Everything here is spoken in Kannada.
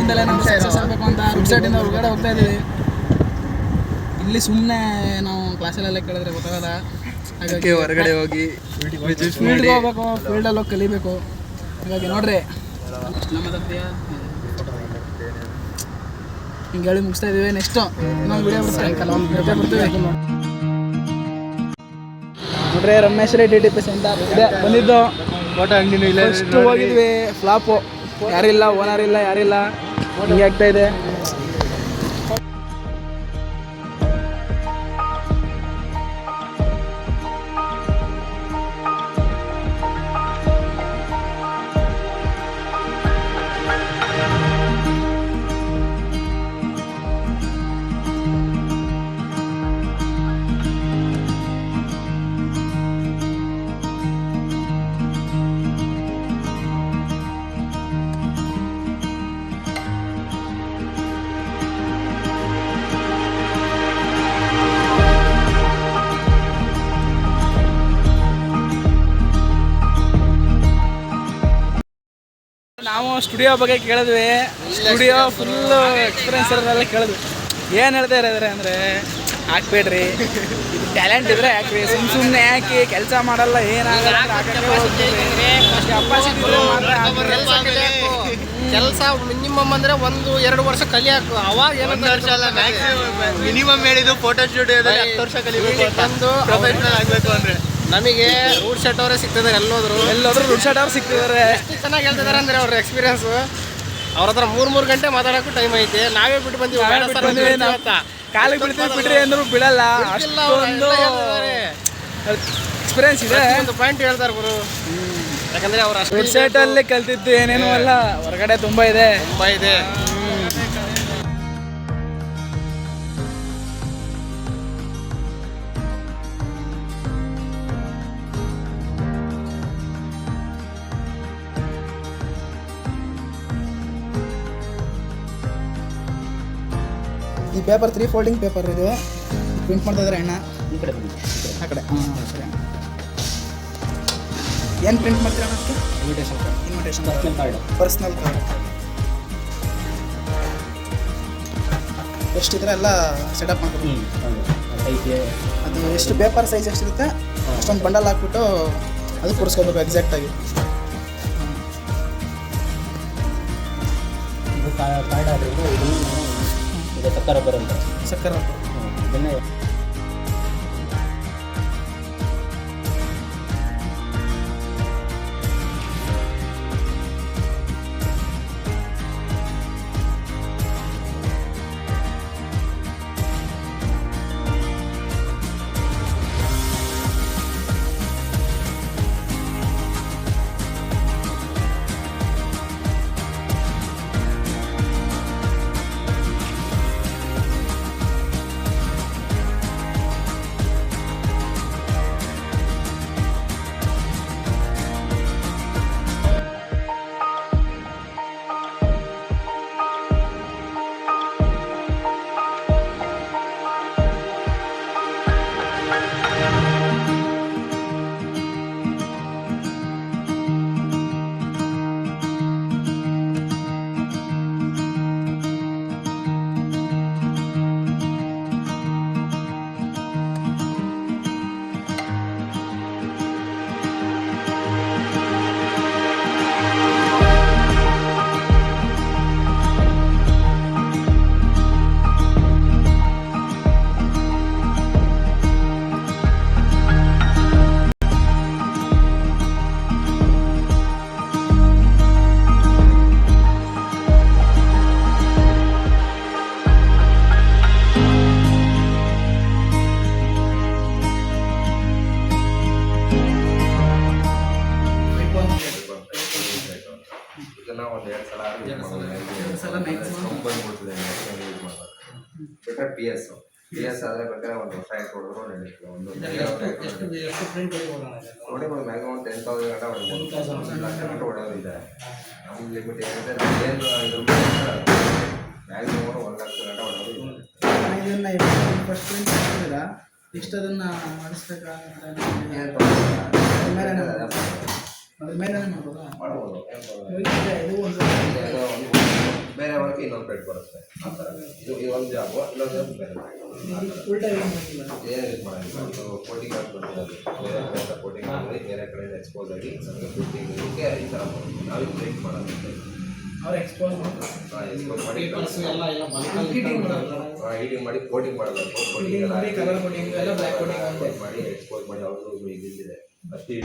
ಜೀವನದಲ್ಲೇ ನಮ್ಗೆ ಸಕ್ಸಸ್ ಆಗಬೇಕು ಅಂತ ವೆಬ್ಸೈಟಿಂದ ಹೊರಗಡೆ ಹೋಗ್ತಾ ಇದ್ದೀವಿ. ಇಲ್ಲಿ ಸುಮ್ಮನೆ ನಾವು ಕ್ಲಾಸಲ್ಲೆಲ್ಲ ಕೇಳಿದ್ರೆ ಗೊತ್ತಾಗಲ್ಲ, ಹಾಗಾಗಿ ಹೊರಗಡೆ ಹೋಗಿ ಫೀಲ್ಡ್ಗೆ ಹೋಗ್ಬೇಕು, ಫೀಲ್ಡಲ್ಲಿ ಹೋಗಿ ಕಲಿಬೇಕು. ಹಾಗಾಗಿ ನೋಡ್ರಿ ನಮ್ಮ ಹಿಂಗೆ ಹೇಳಿ ಮುಗಿಸ್ತಾ ಇದ್ದೀವಿ. ನೆಕ್ಸ್ಟು ಇನ್ನೊಂದು ವಿಡಿಯೋ ಬರ್ತೀವಿ ನೋಡ್ರಿ. ರಮೇಶ್ ರೆಡ್ಡಿ DTP ಸೆಂಟರ್ ಇದೆ ಬಂದಿದ್ದು. ಫೋಟೋ ಅಂಗಡಿನೂ ಇಲ್ಲ. ಫಸ್ಟು ಹೋಗಿದ್ವಿ, ಫ್ಲಾಪು, ಯಾರಿಲ್ಲ, ಓನರ್ ಇಲ್ಲ, ಯಾರಿಲ್ಲ, ಹಿಂಗೆ ಆಗ್ತಾ ಇದೆ. ನಾವು ಸ್ಟುಡಿಯೋ ಬಗ್ಗೆ ಕೇಳಿದ್ವಿ. ಸ್ಟುಡಿಯೋ ಫುಲ್ಲು ಎಕ್ಸ್ಪೀರಿಯನ್ಸ್ ಇರೋದೆಲ್ಲ ಕೇಳಿದ್ವಿ. ಏನು ಹೇಳ್ತಾ ಇರೋದ್ರೆ ಅಂದರೆ ಹಾಕ್ಬೇಡ್ರಿ, ಇದು ಟ್ಯಾಲೆಂಟ್ ಇದ್ರೆ ಹಾಕ್ರಿ, ಸುಮ್ಮನೆ ಹಾಕಿ ಕೆಲಸ ಮಾಡಲ್ಲ, ಏನಾಗಲ್ಲ. ಕೆಲಸ ಮಿನಿಮಮ್ ಅಂದರೆ 1-2 ವರ್ಷ ಕಲಿಯಾಕು. ಅವಾಗ ಏನಂತ ವರ್ಷ ಅಲ್ಲ, ಮಿನಿಮಮ್ ಹೇಳಿದ್ದು ಫೋಟೋ ಸ್ಟುಡಿಯೋದಲ್ಲಿ 10 ವರ್ಷ ಕಲಿಬೇಕು, ಪ್ರೊಫೆಷನಲ್ ಆಗಬೇಕು ಅಂದರೆ. ನಮಗೆ ರೂಟ್ ಶರ್ಟ್ ಅವರೇ ಸಿಗ್ತಿದ್ದಾರೆ. ಎಲ್ಲೋದ್ರು ರೂಟ್ ಶರ್ಟ್ ಅವ್ರು ಸಿಗ್ತಿದ್ದಾರೆ. ಎಷ್ಟು ಚೆನ್ನಾಗಿ ಹೇಳ್ತಿದ್ದಾರೆ ಅಂದರೆ ಅವ್ರ ಎಕ್ಸ್ಪೀರಿಯನ್ಸು. ಅವ್ರ ಹತ್ರ 3 ಗಂಟೆ ಮಾತಾಡೋಕ್ಕೂ ಟೈಮ್ ಐತೆ. ನಾವೇ ಬಿಟ್ಟು ಬಂದಿವಿ, ಕಾಲಿಗೆ ಬಿಡ್ತೀವಿ, ಬಿಡ್ರಿ ಅಂದರೂ ಬಿಡಲ್ಲ. ಅಷ್ಟೊಂದು ಎಕ್ಸ್ಪೀರಿಯನ್ಸ್ ಇದೆ. ಒಂದು ಪಾಯಿಂಟ್ ಹೇಳ್ತಾರೆ ಗುರು, ಯಾಕಂದರೆ ಅವ್ರು ಅಷ್ಟು ವೆಬ್ಸೈಟಲ್ಲಿ ಕಲ್ತಿದ್ದು ಏನೇನೂ ಅಲ್ಲ, ಹೊರಗಡೆ ತುಂಬ ಇದೆ. ಈ ಪೇಪರ್ 3 ಫೋಲ್ಡಿಂಗ್ ಪೇಪರ್ ಇದು. ಪ್ರಿಂಟ್ ಮಾಡ್ತಾ ಇದ್ದಾರೆ ಅಣ್ಣ. ಈ ಕಡೆ ಆ ಕಡೆ ಸರಿ. ಏನು ಪ್ರಿಂಟ್ ಮಾಡ್ತೀರಾ ಅದಕ್ಕೆ? ಇನ್ವಿಟೇಷನ್ ಪರ್ಸ್ನಲ್ ಕಾರ್ಡ್ ಎಷ್ಟಿದ್ರೆ ಎಲ್ಲ ಸೆಟಪ್ ಮಾಡ್ಬೋದು. ಅದು ಎಷ್ಟು ಪೇಪರ್ ಸೈಜ್ ಎಷ್ಟಿರುತ್ತೆ ಅಷ್ಟೊಂದು ಬಂಡಲ್ ಹಾಕ್ಬಿಟ್ಟು ಅದು ಕೊಡಿಸ್ಕೋಬೇಕು ಎಕ್ಸಾಕ್ಟಾಗಿ. ಕಾರ್ಡ್ ಆದ್ರಿಂದ ಇದು ಸಕ್ಕರ ಬರುತ್ತೆ. ಇದನ್ನೇ PS ಆದರೆ ಬೇಕಾದ್ರೆ ಒಂದು ವರ್ಷ ಕೊಡಿದ್ರು ನಡೆಯುತ್ತೆ. ಒಂದು ನೋಡಿ ಒಂದು ಮ್ಯಾಕ್ಸಿಮಮ್ 10,000 ಗಂಟೆ ಹೊಡೆದು 1 ಲಕ್ಷ ಗಂಟೆ ಹೊಡೆಯೋದಿದೆ. ನಮ್ಗೆ ಲಿಮಿಟ್ ಏನಿದೆ ಏನು ಇದ್ರ ಮ್ಯಾಕ್ಸಿಮಮ್ 1 ಲಕ್ಷ ಗಂಟೆ ಹೊಡೆಯೋದು ಇದೆ. ಇದನ್ನು ಫಸ್ಟ್ ಪ್ರಿಂಟ್ ಮಾಡಿದ್ದೀರಾ, ಇಷ್ಟು ಅದನ್ನು ಮಾಡಿಸ್ಬೇಕಾಗುತ್ತೆ. ಮಾಡ್ಬೋದು. ಇದು ಒಂದು ಬೇರೆ ವರ್ಕ್ ಮಾಡೋಕೆ ಇನ್ನೊಂದು ಪ್ಲೇಟ್ ಬರುತ್ತೆ ಆ ಥರ. ಇದು ಒಂದು ಜಾಬು, ಇನ್ನೊಂದು ಜಾಬ್ ಬೇರೆ ಏನು ಯೂಸ್ ಮಾಡೋಂಗಿಲ್ಲ. ಇದು ಕೋಟಿಂಗ್ ಹಾಕ್ಬಿಟ್ಟಿರೋದು, ಬೇರೆ ಕಡೆಯಿಂದ ಕೋಟಿಂಗ್ ಮಾಡಿ ಬೇರೆ ಕಡೆಯಿಂದ ಎಕ್ಸ್ಪೋಸ್ ಆಗಿ ನಮಗೆ ಫಿಟ್ಟಿಂಗ್ ಇದಕ್ಕೆ ಈ ಥರ ಮಾಡೋದು. ನಾವು ಇದು ಪ್ಲೇಟ್ ಮಾಡೋದು ಎಕ್ಸ್ಪೋಸ್ ಮಾಡಿ ಹೀಟಿಂಗ್ ಮಾಡಿ ಕೋಟಿಂಗ್ ಮಾಡಬೇಕು. ಕೋಟಿಂಗ್ ಮಾಡಿ ಎಕ್ಸ್ಪೋಸ್ ಮಾಡಿ ಅವ್ರದ್ದು ಇದಿದೆ ಅಷ್ಟೇ.